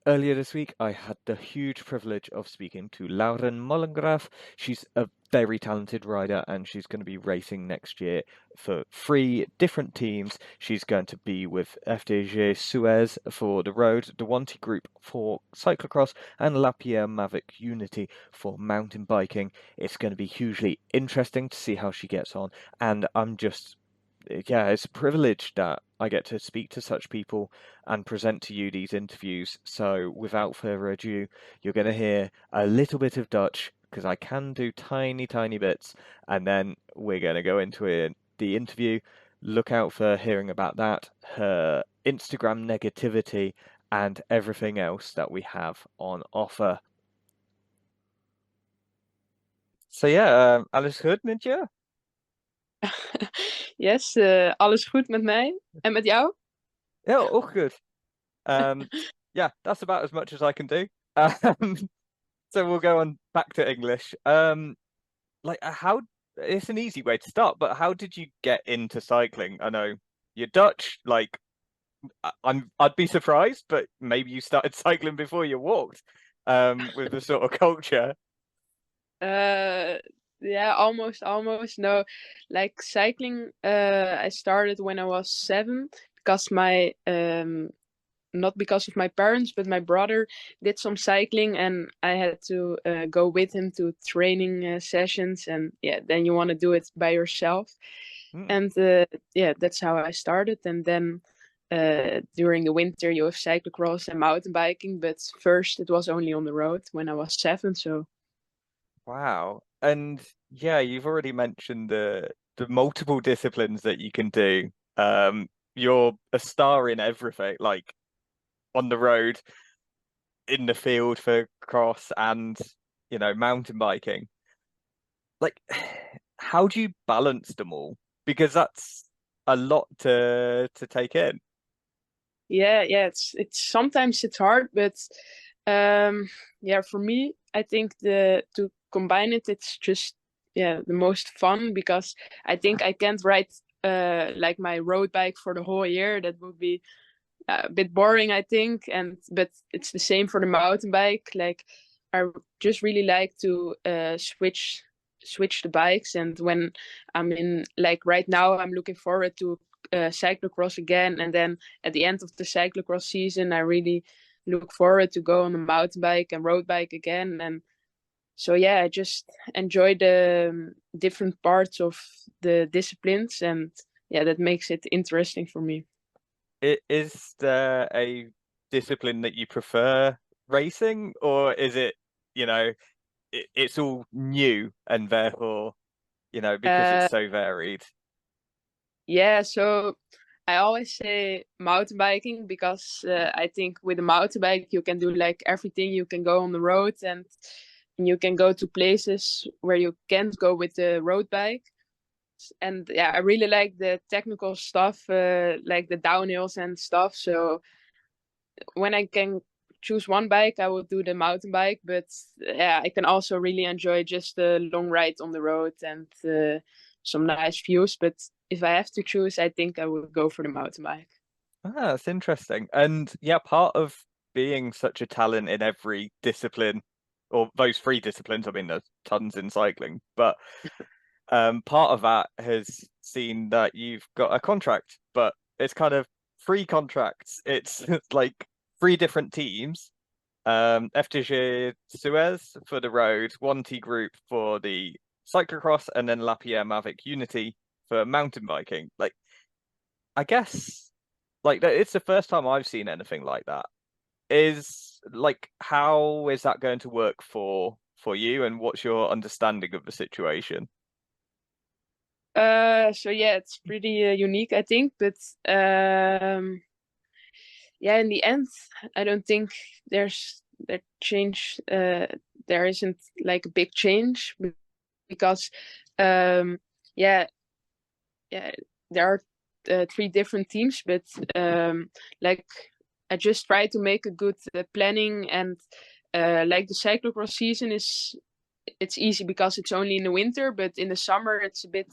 Earlier this week, I had the huge privilege of speaking to Molengraaf. She's a very talented rider and she's going to be racing next year for three different teams. She's going to be with FDG Suez for the road, the Wanty Group for cyclocross, and LapierreMavicU Unity for mountain biking. It's going to be hugely interesting to see how she gets on, and it's a privilege that I get to speak to such people and present to you these interviews. So, without further ado, you're going to hear a little bit of Dutch because I can do tiny, tiny bits, and then we're going to go into the interview. Look out for hearing about that, her Instagram negativity, and everything else that we have on offer. So yeah, alles goed met je? Yes, alles goed met mij en met jou? Yeah, all good. Um, yeah, that's about as much as I can do. Um, so we'll go on back to English. How it's an easy way to start, but how did you get into cycling? I know you're Dutch, like I'd be surprised, but maybe you started cycling before you walked, with the sort of culture. Uh, yeah, almost. No, like cycling, I started when I was 7 because not because of my parents, but my brother did some cycling and I had to go with him to training sessions. And yeah, then you want to do it by yourself. Hmm. And yeah, that's how I started. And then during the winter, you have cyclocross and mountain biking. But first, it was only on the road when I was 7. So Wow. And yeah, you've already mentioned the multiple disciplines that you can do. You're a star in everything, like on the road, in the field for cross and mountain biking. Like, how do you balance them all? Because that's a lot to take in. yeah, it's sometimes it's hard, but yeah, for me, I think the to combine it, it's just the most fun because I think I can't ride like my road bike for the whole year. That would be a bit boring, I think. And but it's the same for the mountain bike. Like I just really like to switch the bikes. And when I'm in, like right now, I'm looking forward to cyclocross again. And then at the end of the cyclocross season, I really look forward to go on a mountain bike and road bike again. And so yeah, I just enjoy the different parts of the disciplines, and yeah, that makes it interesting for me. Is there a discipline that you prefer racing, or is it, it's all new and therefore, because it's Uh, so varied? Yeah, so I always say mountain biking because I think with a mountain bike you can do like everything. You can go on the road and you can go to places where you can't go with the road bike. And yeah, I really like the technical stuff, like the downhills and stuff. So when I can choose one bike, I will do the mountain bike. But yeah, I can also really enjoy just a long ride on the road and some nice views. But if I have to choose, I think I would go for the mountain bike. Ah, that's interesting. And yeah, part of being such a talent in every discipline, or those three disciplines, I mean, there's tons in cycling, but part of that has seen that you've got a contract, but it's kind of three contracts. It's like three different teams. FDG Suez for the road, one T group for the cyclocross, and then LapierreMavicU Unity for mountain biking. Like, I guess it's the first time I've seen anything like that. Is like, how is that going to work for you, and what's your understanding of the situation? So yeah, it's pretty unique, I think. But yeah, in the end, I don't think there change. There isn't like a big change because um, yeah, yeah, there are three different teams, but like I just try to make a good planning. And like the cyclocross season is, it's easy because it's only in the winter, but in the summer it's a bit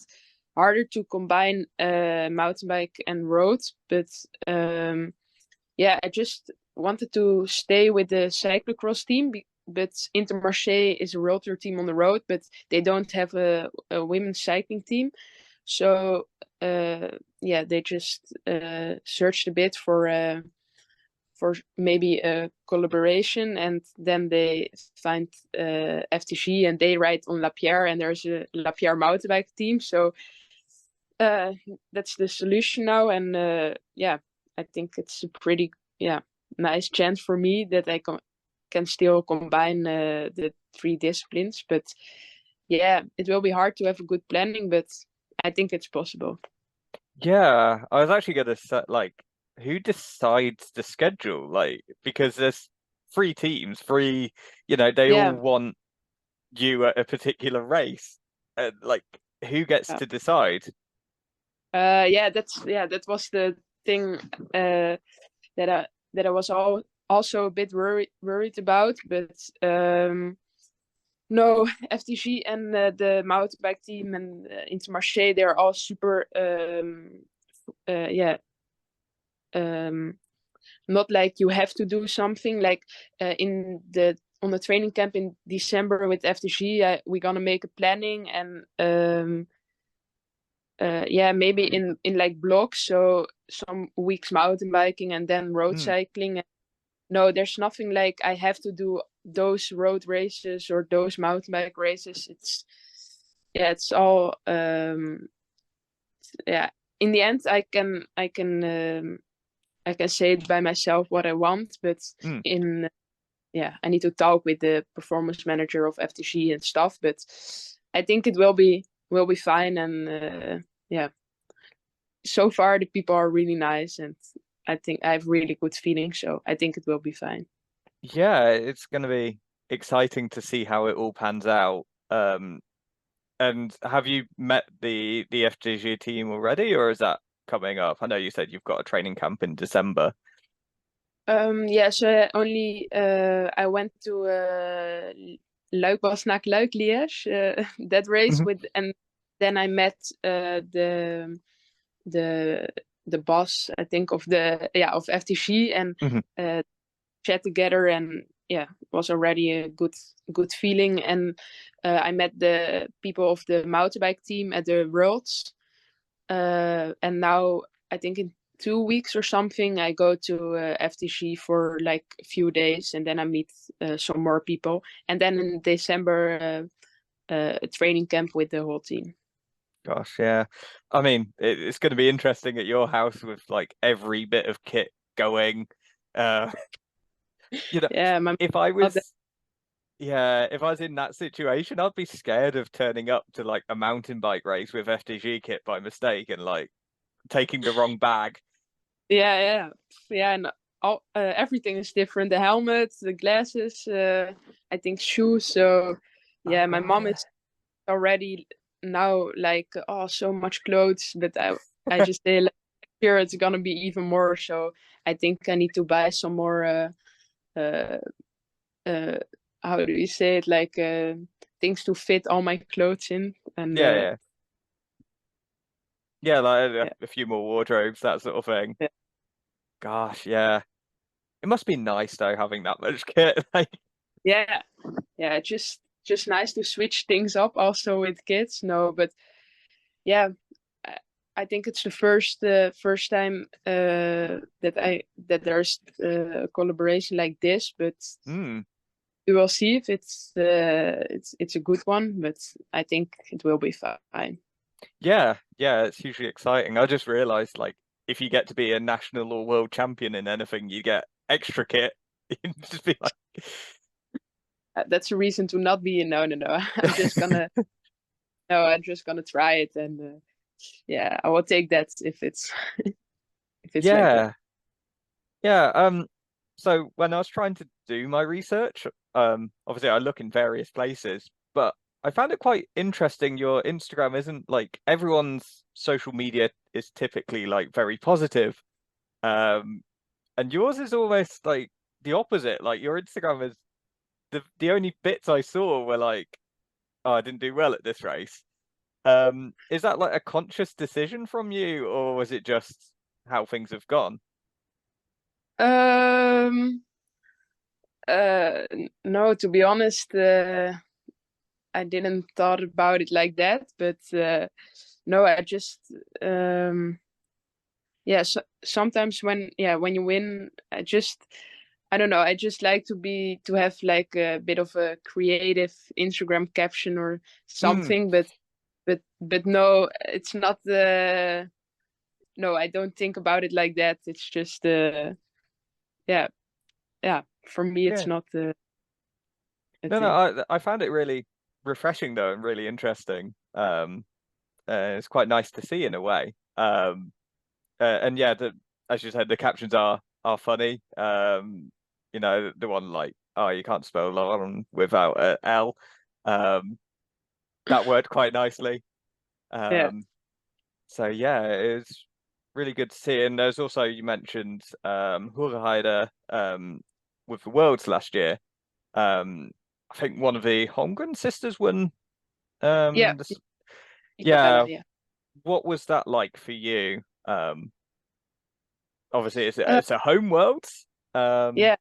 harder to combine mountain bike and road. But yeah, I just wanted to stay with the cyclocross team, but Intermarché is a world tour team on the road, but they don't have a women's cycling team. So yeah, they just searched a bit for maybe a collaboration, and then they find FTG, and they ride on Lapierre, and there's a Lapierre mountain bike team. So that's the solution now, and yeah, I think it's a pretty nice chance for me that I can still combine the three disciplines. But yeah, it will be hard to have a good planning, but I think it's possible. Yeah, I was actually gonna say, like, who decides the schedule? Like, because there's three teams, they all Yeah, want you at a particular race. And like, who gets yeah, to decide? that was the thing that I was also a bit worried about, but no, FTG and the mountain bike team and Intermarché, they're all super yeah, not like you have to do something like on the training camp in December with FTG. We're gonna make a planning, and yeah, maybe in like blocks, so some weeks mountain biking and then road Hmm. cycling. No, there's nothing like I have to do those road races or those mountain bike races. It's all yeah. In the end, I can say it by myself what I want, but Hmm. in yeah, I need to talk with the performance manager of FTG and stuff. But I think it will be fine, and yeah, so far the people are really nice, and I think I have really good feelings, so I think it will be fine. Yeah, it's gonna be exciting to see how it all pans out. And have you met the FGG team already, or is that coming up? I know you said you've got a training camp in December. Yeah, so only I went to Luik Bastenaak Luik Liège, that race Mhm. with, and then I met the the boss, I think, of the of FTG, and Mhm. uh, chat together, and yeah, it was already a good feeling. And I met the people of the mountain bike team at the Worlds, and now I think in 2 weeks or something I go to FTG for like a few days, and then I meet some more people, and then in December a training camp with the whole team. Gosh, yeah. I mean, it's going to be interesting at your house with like every bit of kit going. Uh, you know, Yeah, my if I mother. was, yeah, if I was in that situation, I'd be scared of turning up to like a mountain bike race with FDG kit by mistake and like taking the wrong bag. Yeah, and all everything is different. The helmet, the glasses, I think shoes. So Oh yeah, my God, mom yeah. is already now like, oh, so much clothes, but I just say like, here it's gonna be even more. So I think I need to buy some more uh uh how do you say it, like things to fit all my clothes in. And Yeah, yeah. Yeah, like yeah, a few more wardrobes, that sort of thing. yeah, Gosh, yeah. It must be nice though having that much kit. Like, yeah, yeah, just nice to switch things up also with kids. No, but yeah, I I think it's the first time that there's a collaboration like this, but hmm. we will see if it's a good one. But I think it will be fine. Yeah, yeah, it's hugely exciting. I just realized like if you get to be a national or world champion in anything, you get extra kit. You just be like, That's a reason to not be in. No, no, no. I'm just gonna no. I'm just gonna try it, and yeah, I will take that if it's if it's like that. yeah, yeah. So when I was trying to do my research, obviously I look in various places, but I found it quite interesting. Your Instagram isn't like everyone's social media is typically like very positive. Um, and yours is almost like the opposite. Like your Instagram is the only bits I saw were like, oh, I didn't do well at this race. Is that like a conscious decision from you, or was it just how things have gone? Um, no, to be honest, I didn't thought about it like that, but no, I just yeah, so, sometimes when you win, I don't know, I just like to have like a bit of a creative Instagram caption or Mm, something, but no, it's not the no, I don't think about it like that. It's just yeah, yeah, for me it's yeah. not a No, no, thing. I found it really refreshing though and really interesting. It's quite nice to see in a way. And yeah, as you said, the captions are funny. The one like, oh, you can't spell Lauren without a L. Um, that worked quite nicely. Yeah, Um, so yeah, it's really good to see. And there's also you mentioned Hurrieder with the Worlds last year. I think one of the Holmgren sisters won. yeah, This, Isabella, yeah, yeah. what was that like for you? Obviously Uh, it's a home Worlds. Um, yeah,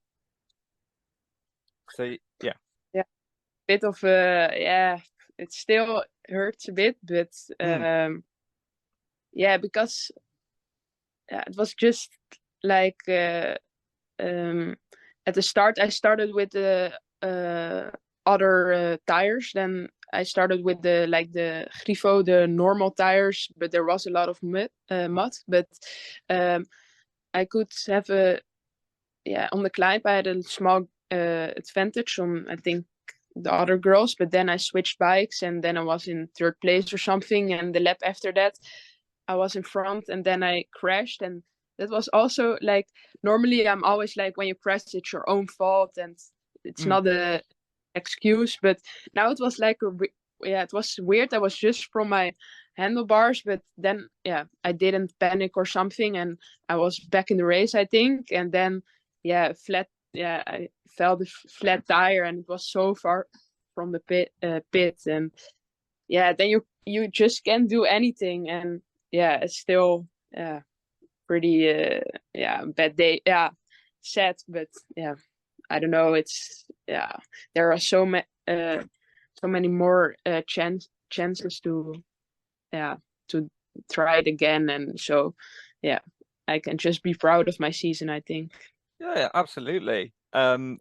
so yeah. yeah, bit of yeah, it still hurts a bit, but Mm, yeah, because it was just like um, at the start I started with the other tires. Then I started with the Grifo, the normal tires, but there was a lot of mud. But um, I could have a yeah on the climb. I had a small advantage on I think the other girls, but then I switched bikes and then I was in third place or something. And the lap after that, I was in front and then I crashed. And that was also like normally I'm always like when you crash, it's your own fault and it's mm, not a excuse. But now it was like yeah, it was weird. I was just from my handlebars, but then yeah, I didn't panic or something, and I was back in the race, I think. And then yeah, I felt the flat tire, and it was so far from the pit, and yeah, then you just can't do anything, and yeah, it's still pretty yeah bad day, yeah, sad, but yeah, I don't know. It's yeah, there are so many more chances to yeah to try it again, and so yeah, I can just be proud of my season, I think. yeah, yeah, absolutely. And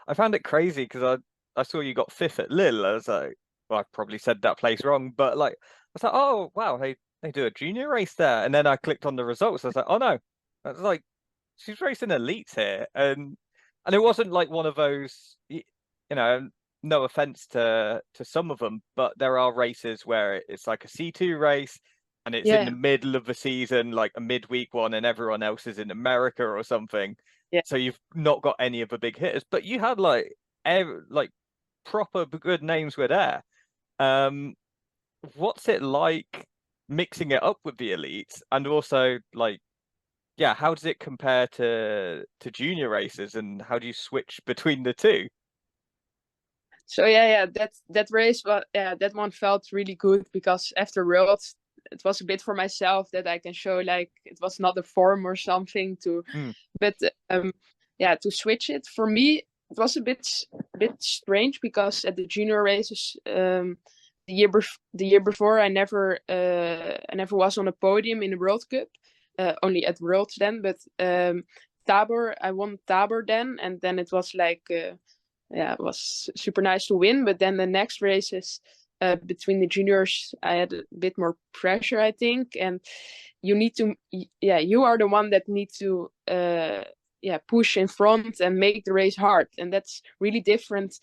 I found it crazy because I saw you got fifth at Lille. I was like, well, I probably said that place wrong, but like, I was like, oh wow, they do a junior race there, and then I clicked on the results. I was like, oh no, I was like, she's racing elites here, and it wasn't like one of those, you know, no offense to some of them, but there are races where it's like a C2 race and it's in the Yeah, middle of the season, like a midweek one, and everyone else is in America or something. yeah. So you've not got any of the big hitters, but you had like proper good names were there. Um, what's it like mixing it up with the elites, and also like, yeah, how does it compare to junior races, and how do you switch between the two? So yeah, that race, but yeah, that one felt really good because after Worlds, it was a bit for myself that I can show like it was not a form or something to, Mm, but yeah, to switch it for me, it was a bit strange because at the junior races, the year before, I never was on a podium in the World Cup, only at Worlds then, but Tabor, I won Tabor then, and then it was like. Yeah, it was super nice to win. But then the next races between the juniors, I had a bit more pressure, I think. And you need to, yeah, you are the one that need to, yeah, push in front and make the race hard. And that's really different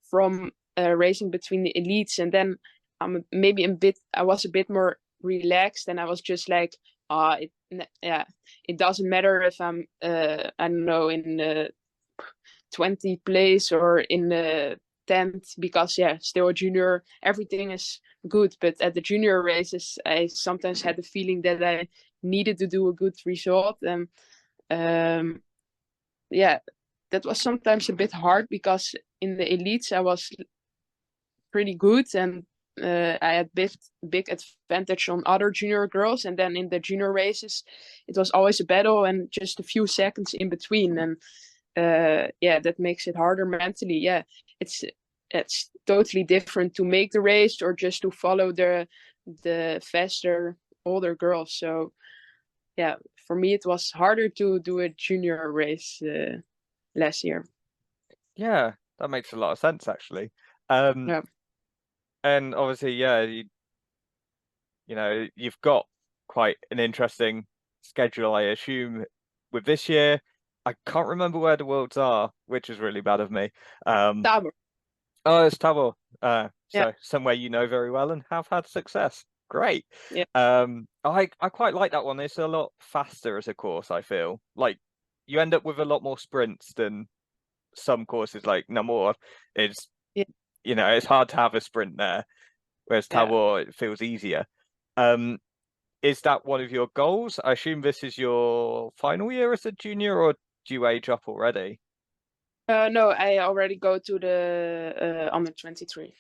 from racing between the elites. And then I was a bit more relaxed, and I was just like, yeah, it doesn't matter if I'm, I don't know, in 20 place or in the 10th, because yeah, still a junior, everything is good. But at the junior races, I sometimes had the feeling that I needed to do a good result. And um, yeah, that was sometimes a bit hard because in the elites I was pretty good, and I had big advantage on other junior girls, and then in the junior races, it was always a battle and just a few seconds in between, and yeah, that makes it harder mentally. Yeah, it's totally different to make the race or just to follow the faster older girls. So yeah, for me it was harder to do a junior race last year. Yeah, that makes a lot of sense actually. Um, Yeah, and obviously, yeah, you know, you've got quite an interesting schedule, I assume, with this year. I can't remember where the worlds are, which is really bad of me. Um, Tabor. oh, it's Tabo. Yeah, So somewhere you know very well and have had success. Great. yeah, I quite like that one. It's a lot faster as a course, I feel. Like you end up with a lot more sprints than some courses like Namur. It's yeah, it's hard to have a sprint there, whereas yeah. Tabor it feels easier. Um, is that one of your goals? I assume this is your final year as a junior, or do you age up already? No, I already go to the under 23.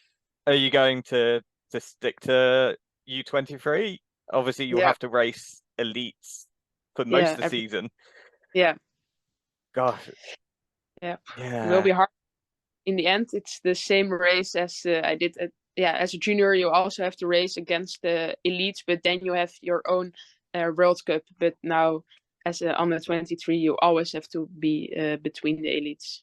Are you going to stick to U23? Obviously, you'll Yeah, have to race elites for most yeah, of the season. yeah, Gosh, yeah. It will yeah, be hard. In the end, it's the same race as I did. Yeah, as a junior, you also have to race against the elites, but then you have your own World Cup. But now, as a under 23, you always have to be between the elites.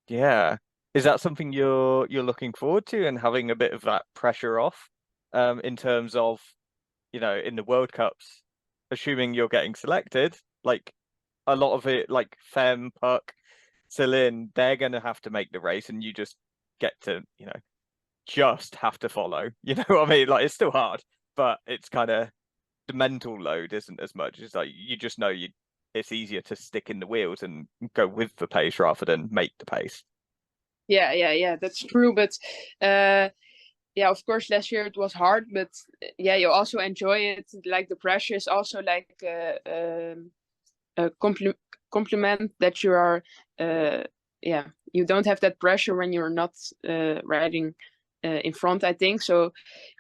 yeah. Is that something you're looking forward to and having a bit of that pressure off, in terms of, in the World Cups, assuming you're getting selected, like a lot of it, like Fem, Puck, Celine, they're gonna have to make the race, and you just get to, just have to follow. You know what I mean? Like it's still hard, but it's kind of the mental load isn't as much. It's like you just know it's easier to stick in the wheels and go with the pace rather than make the pace. Yeah, yeah, yeah, that's true. But yeah, of course, last year it was hard, but yeah, you also enjoy it. Like the pressure is also like a compliment that you are yeah, you don't have that pressure when you're not riding in front, I think. So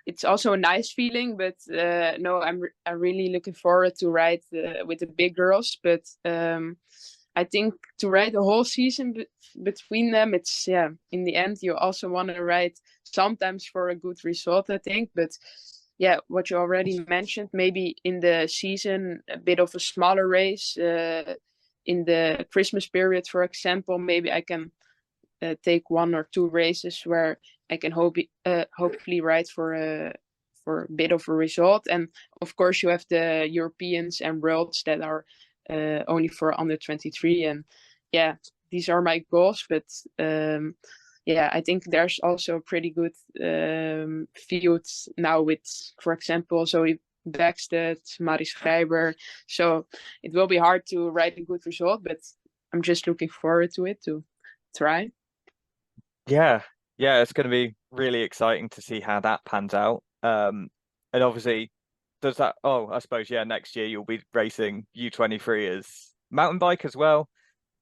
it's also a nice feeling, but no, I'm really looking forward to ride with the big girls. But I think to ride the whole season between them, it's yeah, in the end you also want to ride sometimes for a good result, I think. But yeah, what you already mentioned, maybe in the season a bit of a smaller race in the Christmas period, for example, maybe I can take one or two races where I can hopefully ride for a bit of a result. And of course, you have the Europeans and Worlds that are only for under 23. And yeah, these are my goals. But yeah, I think there's also a pretty good field now with, for example, Zoe Backstedt, Maris Schreiber. So it will be hard to ride a good result, but I'm just looking forward to it to try. Yeah, yeah, it's going to be really exciting to see how that pans out. And obviously, does that? Oh, I suppose yeah. Next year you'll be racing U23 as mountain bike as well.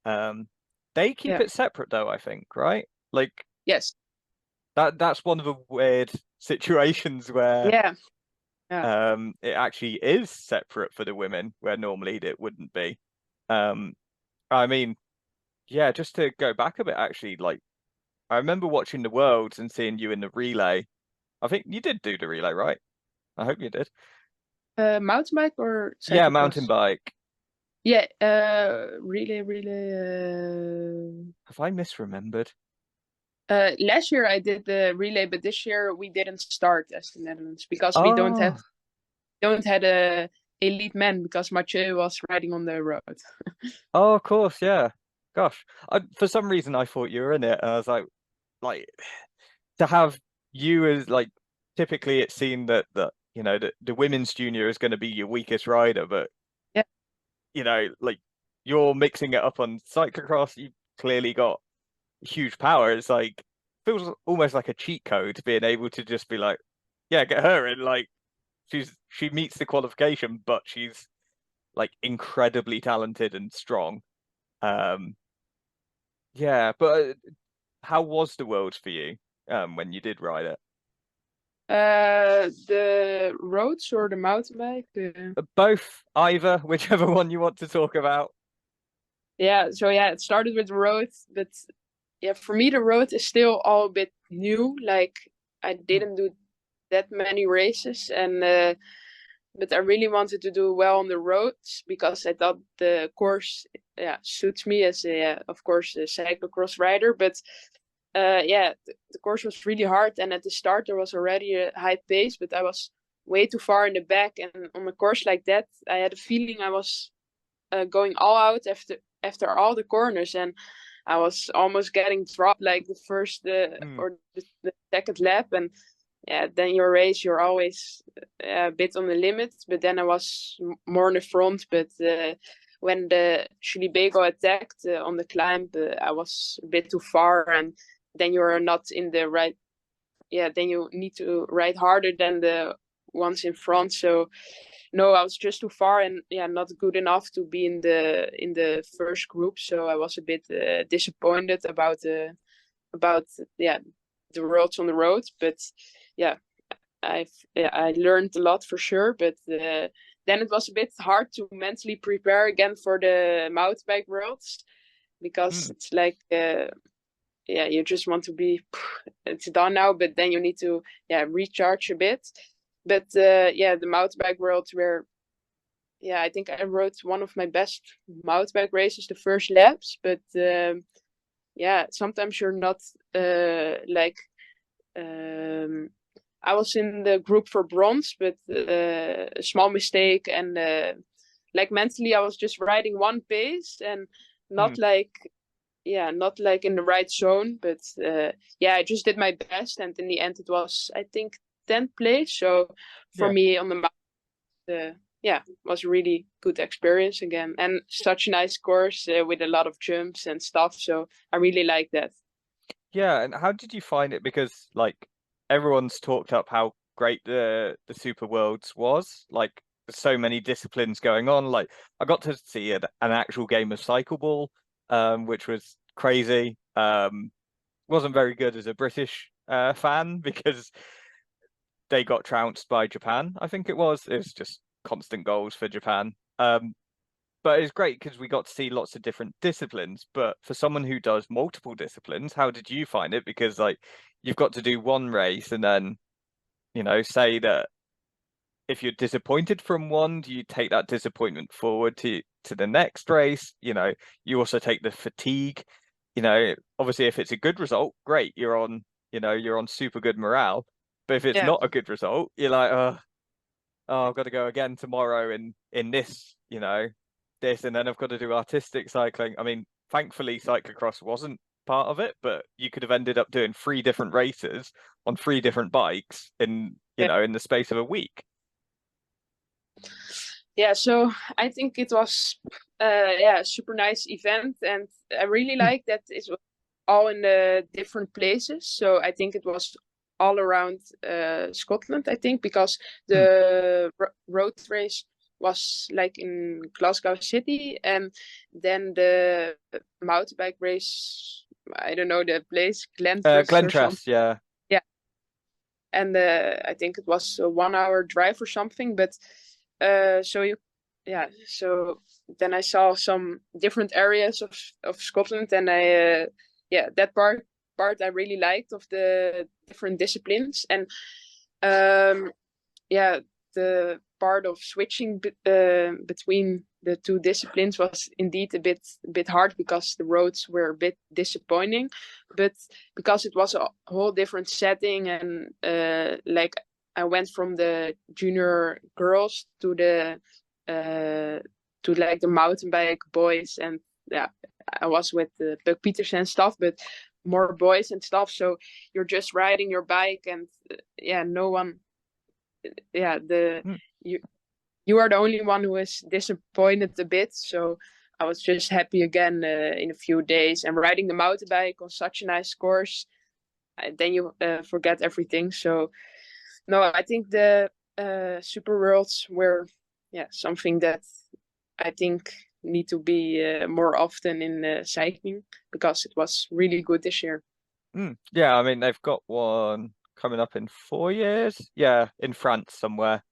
Um, they keep Yeah. it separate though, I think, right? Like Yes. that's one of the weird situations where Yeah. Yeah. it actually is separate for the women, where normally it wouldn't be. Um, I mean, yeah, just to go back a bit, actually, like I remember watching the Worlds and seeing you in the relay. I think you did do the relay, right? I hope you did. Mountain bike or Yeah, mountain cyclocross? bike. Yeah. Really. Have I misremembered? Last year I did the relay, but this year we didn't start as the Netherlands because we Oh, don't had a elite man because Mathieu was riding on the road. oh, of course, yeah. Gosh, for some reason I thought you were in it, and I was like to have you as like typically it's seen that the women's junior is going to be your weakest rider, but Yeah. like you're mixing it up on cyclocross. You've clearly got huge power. It's like feels almost like a cheat code being able to just be like, yeah, get her in. Like she meets the qualification, but she's like incredibly talented and strong. Um, yeah, but how was the world for you when you did ride it? The roads or the mountain bike? Both, either, whichever one you want to talk about. Yeah, so yeah, it started with the road, but yeah, for me the road is still all a bit new. Like I Mm, didn't do that many races, and but I really wanted to do well on the roads because I thought the course, yeah, suits me as a, of course, a cyclocross rider. But yeah, the course was really hard, and at the start there was already a high pace, but I was way too far in the back, and on a course like that, I had a feeling I was going all out after all the corners, and I was almost getting dropped like the first mm, or the second lap, and yeah, then your race you're always a bit on the limit. But then I was more in the front, but when the Chulibego attacked on the climb, I was a bit too far, and then you're not in the right. Yeah, then you need to ride harder than the ones in front. So no, I was just too far, and yeah, not good enough to be in the first group. So I was a bit disappointed about yeah the roads on the road. But yeah, I learned a lot for sure. But then it was a bit hard to mentally prepare again for the mountain bike worlds because mm. it's like yeah, you just want to be it's done now, but then you need to yeah recharge a bit. But yeah, the mountain bike worlds were yeah, I think I rode one of my best mountain bike races the first laps, but yeah, sometimes you're not like um, I was in the group for bronze, but a small mistake and like mentally I was just riding one pace and Mm. not like yeah, not like in the right zone, but yeah, I just did my best, and in the end it was I think 10th place. So for Yeah. me on the yeah, was a really good experience again, and such a nice course with a lot of jumps and stuff. So I really like that. Yeah, and how did you find it? Because like everyone's talked up how great the Super Worlds was. Like there's so many disciplines going on. Like I got to see an actual game of cycle ball, which was crazy. Wasn't very good as a British fan because they got trounced by Japan. I think it was. It was just constant goals for Japan. But it's great because we got to see lots of different disciplines. But for someone who does multiple disciplines, how did you find it? Because like you've got to do one race and then, say that if you're disappointed from one, do you take that disappointment forward to the next race? You also take the fatigue. Obviously if it's a good result, great, you're on super good morale. But if it's Yeah, not a good result, you're like, oh, I've got to go again tomorrow in this, this, and then I've got to do artistic cycling. I mean, thankfully, cyclocross wasn't part of it, but you could have ended up doing three different races on three different bikes yeah, in the space of a week. yeah. So I think it was yeah, a super nice event, and I really Mm, like that it was all in the different places. So I think it was all around Scotland. I think because mm. the road race was like in Glasgow City, and then the mountain bike race. I don't know the place, Glentress or something. Glentress, yeah. Yeah, and I think it was a 1 hour drive or something. But so you, yeah, so then I saw some different areas of Scotland, and yeah, that part I really liked of the different disciplines, and yeah, the part of switching between the two disciplines was indeed a bit hard because the roads were a bit disappointing, but because it was a whole different setting, and like I went from the junior girls uh, to like the mountain bike boys, and yeah, I was with Buck Peters and stuff, but more boys and stuff. So you're just riding your bike, and yeah, no one yeah the Mm, you you are the only one who is disappointed a bit. So I was just happy again in a few days, and riding the mountain bike on such a nice course, then you forget everything. So no, I think the super worlds were yeah something that I think need to be more often in cycling because it was really good this year. Yeah, I mean they've got one. coming up in 4 years. Yeah, in France somewhere.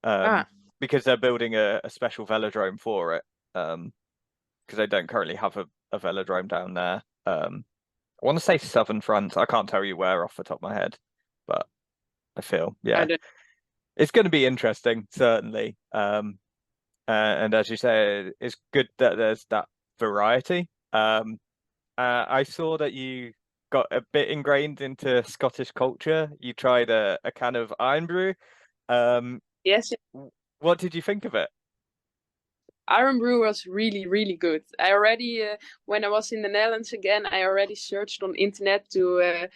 Ah, Because they're building a special velodrome for it. Because they don't currently have a velodrome down there. I want to say southern France. I can't tell you where off the top of my head, but I feel, I yeah, don't. it's going to be interesting, certainly. And as you say, it's good that there's that variety. I saw that you got a bit ingrained into Scottish culture. You tried a can of Iron Brew. Um, Yes, what did you think of it? Iron Brew was really, really good. I already, when I was in the Netherlands again, I already searched on internet to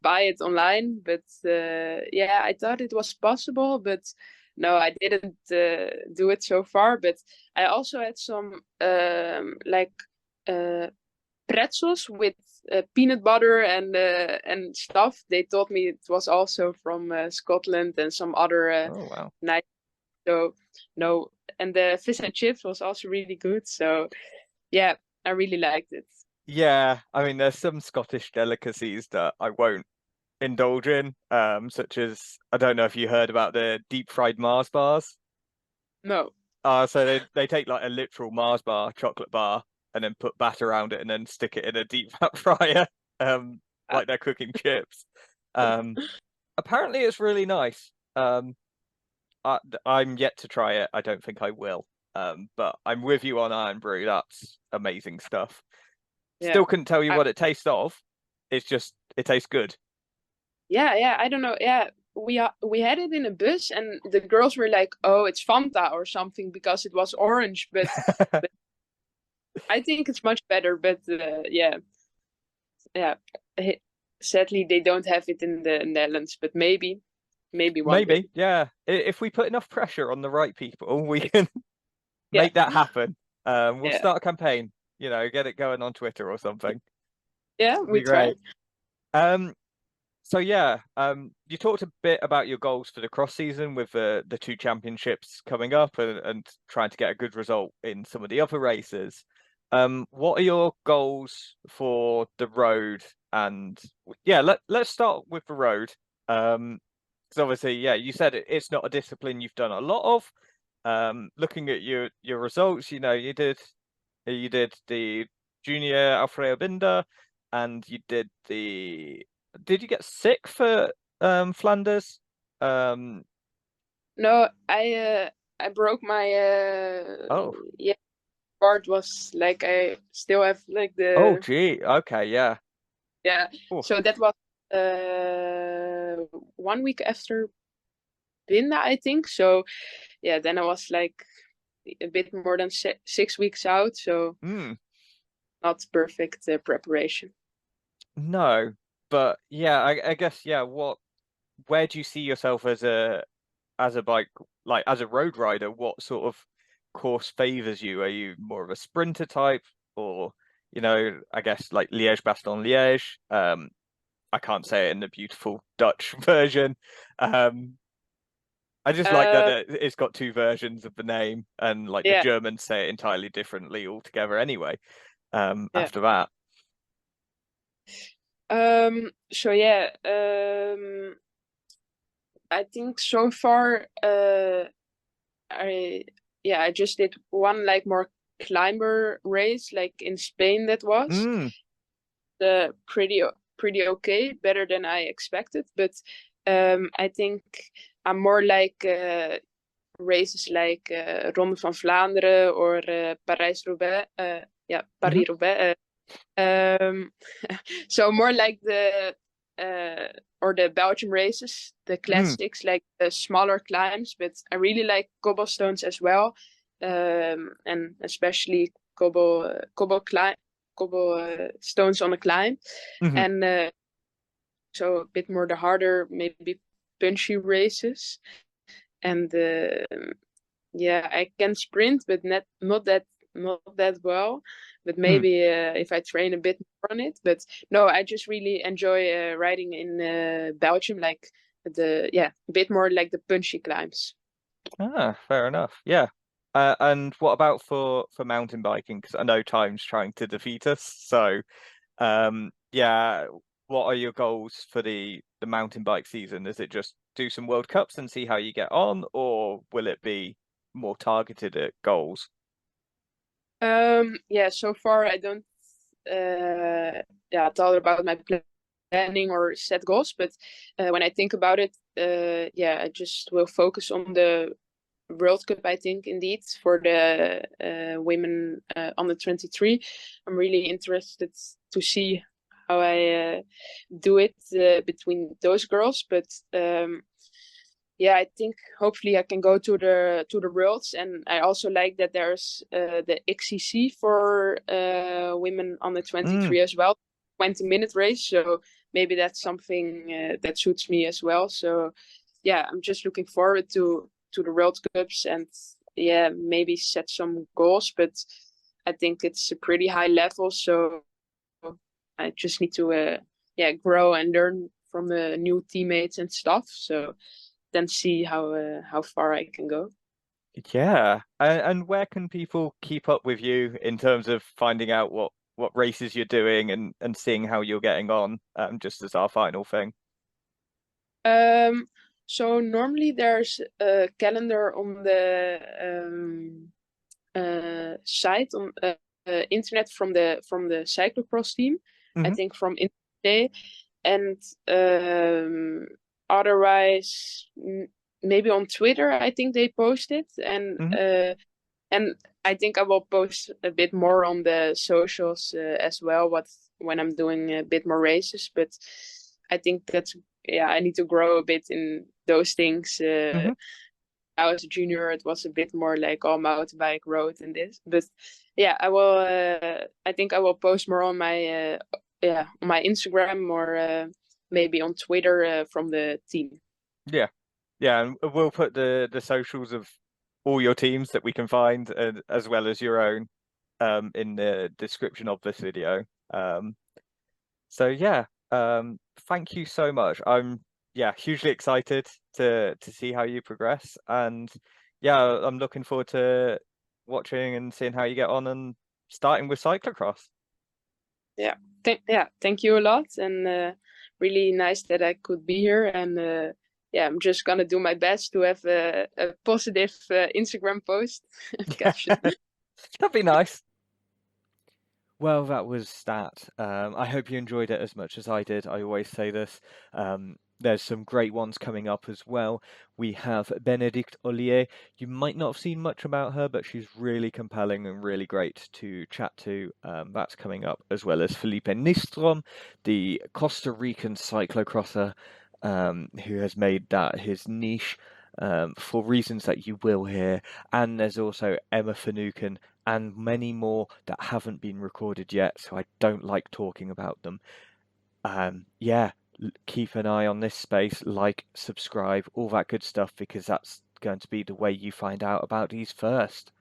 buy it online. But yeah, I thought it was possible, but no, I didn't do it so far. But I also had some like uh, pretzels with peanut butter and stuff. They told me it was also from Scotland and some other Oh wow. nice. So no, and the fish and chips was also really good. So yeah, I really liked it. Yeah, I mean, there's some Scottish delicacies that I won't indulge in, such as I don't know if you heard about the deep fried Mars bars. No. So they take like a literal Mars bar, chocolate bar, and then put batter around it and then stick it in a deep fat fryer, Uh, like they're cooking chips. Um, Apparently it's really nice. I'm yet to try it. I don't think I will. But I'm with you on Iron Brew. That's amazing stuff. yeah. Still couldn't tell you I, what it tastes of. It's just it tastes good. yeah, yeah. I don't know. Yeah, we had it in a bus, and the girls were like, "Oh, it's Fanta or something because it was orange." But I think it's much better. But yeah, yeah. Eh, Sadly, they don't have it in the Netherlands, but maybe one day. Maybe, yeah. If we put enough pressure on the right people, we can Yeah, make that happen. We'll yeah, start a campaign, get it going on Twitter or something. yeah. It'd We be try. great. Um, so yeah, you talked a bit about your goals for the cross season with the two championships coming up and trying to get a good result in some of the other races. What are your goals for the road? And yeah, let's start with the road. Because obviously, yeah, you said it's not a discipline you've done a lot of. Looking at your results, you did the junior Alfredo Binder, and you did the. Did you get sick for Flanders? Um, No, I broke my oh, yeah, part was like I still have like oh, the gee, okay, yeah. yeah. Oh, So that was uh 1 week after Binda, I think. So yeah, then I was like a bit more than 6 weeks out. So hmm, not perfect preparation. no, but yeah, I guess yeah. Where do you see yourself as a bike, like as a road rider? What sort of course favors you? Are you more of a sprinter type, or I guess like Liège-Bastogne-Liège? I can't say it in the beautiful Dutch version. Um, I just like that Uh, it's got two versions of the name, and like the yeah, Germans say it entirely differently altogether. Anyway, yeah. after that, So yeah, I think so far, I yeah, I just did one like more climber race, like in Spain. That was mm, pretty okay, better than I expected. But I think I'm more like races like Ronde van Vlaanderen or Parijs-Roubaix. Yeah, hmm Paris-Roubaix. Um, so more like the uh, or the Belgium races, the mm, classics, like the smaller climbs. But I really like cobblestones as well, and especially cobble stones on a climb, hmm and so a bit more the harder, maybe punchy races. And yeah, I can sprint, but not that well. But mm. maybe if I train a bit more on it. But no, I just really enjoy riding in Belgium, like a bit more like the punchy climbs. Ah, fair enough. Yeah. And what about for mountain biking? Because I know time's trying to defeat us. So, yeah. what are your goals for the mountain bike season? Is it just do some World Cups and see how you get on, or will it be more targeted at goals? Yeah, so far I don't thought about my planning or set goals, but when I think about it, yeah, I just will focus on the World Cup, I think, indeed, for the women under 23. I'm really interested to see how I do it between those girls. But yeah, I think hopefully I can go to the Worlds, and I also like that there's the XCC for women under Mm, 23 as well, 20-minute race. So maybe that's something that suits me as well. So yeah, I'm just looking forward to the World Cups and yeah, maybe set some goals. But I think it's a pretty high level, so I just need to yeah, grow and learn from the new teammates and stuff. So then see how far I can go. yeah. And where can people keep up with you in terms of finding out what races you're doing and seeing how you're getting on, just as our final thing? Um, so normally there's a calendar on the site on internet from the cyclocross team. I Hmm. think from Inter, and otherwise maybe on Twitter I think they post it, Hmm. and I think I will post a bit more on the socials as well. What when I'm doing a bit more races, but I think that's yeah. I need to grow a bit in those things. Hmm. I was a junior, it was a bit more like all mountain bike, road, and this. But yeah, I will. I think I will post more on my yeah on my Instagram or maybe on Twitter from the team. Yeah. Yeah, and we'll put the socials of all your teams that we can find, as well as your own, in the description of this video. Um, so yeah, thank you so much. I'm yeah hugely excited to see how you progress, and yeah, I'm looking forward to watching and seeing how you get on and starting with cyclocross. Yeah, thank you a lot, and really nice that I could be here. And yeah, I'm just gonna do my best to have a positive Instagram post caption. That'd be nice. Well, that was that. I hope you enjoyed it as much as I did. I always say this. There's some great ones coming up as well. We have Benedict Ollier. You might not have seen much about her, but she's really compelling and really great to chat to. That's coming up, as well as Felipe Nistrom, the Costa Rican cyclocrosser, who has made that his niche. For reasons that you will hear, and there's also Emma Finucane and many more that haven't been recorded yet, so I don't like talking about them. Yeah, keep an eye on this space, like, subscribe, all that good stuff, because that's going to be the way you find out about these first.